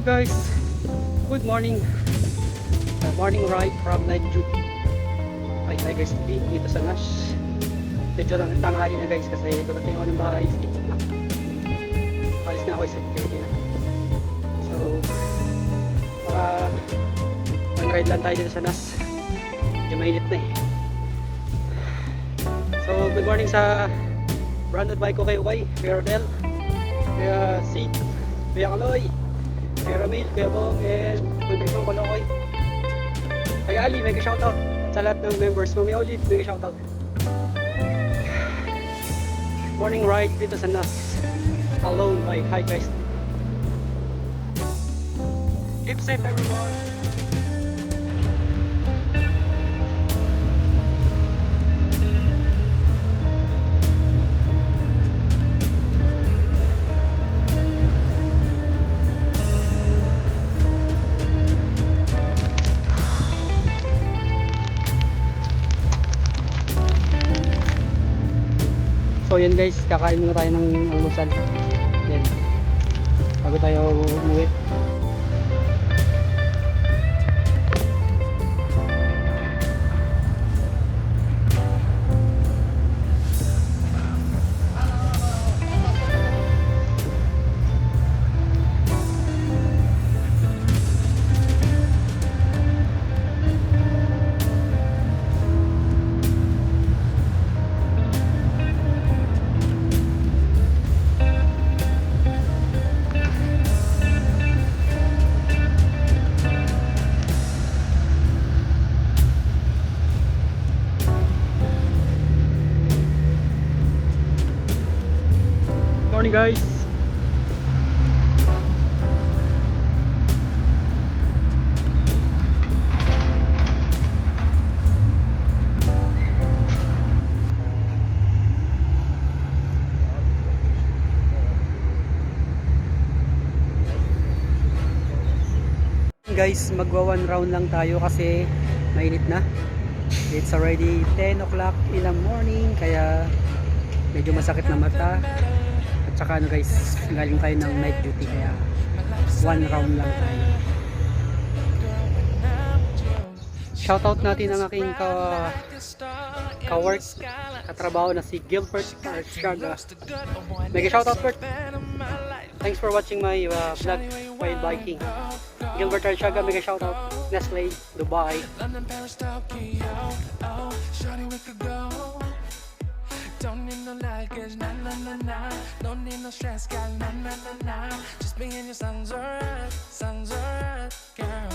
Hello guys, good morning. Morning ride from night duty. Ay guys, dito sa Nash. Medyo lang tanghali na guys kasi dumating ako ng bahay. Alis na ako sa security na. So, ride lang tayo dito sa Nash. Medyo mainit na eh. So, good morning sa branded bike ko kay Uway, Kuya Rodel, Kuya Sid, Kuya Kaloy, Kuya Ramil, Kuya Bong, and Kuya Bong Kaloy. Kay Ali, mega shoutout sa lahat ng members. Mami Olive, mega shoutout. Morning ride dito sa Nas. Alone by Hi guys. Keep safe everyone. So yun guys, kakain muna tayo ng almusal. Yan. Bago tayo umuwi. Morning guys. Guys, magwa one round lang tayo kasi mainit na. It's already 10 o'clock in the morning kaya medyo masakit na mata. Tsaka ano guys, galing tayo ng night duty kaya one round lang tayo. Shoutout natin ang aking ka-work, katrabaho na si Gilbert Arciaga. Mega shoutout Bert. Thanks for watching my vlog while biking. Gilbert Arciaga, mega shoutout. Nestle, Dubai. Don't need no luggage, nah nah nah nah. Don't need no stress, girl, nah nah nah nah. Just being your sun's alright, girl.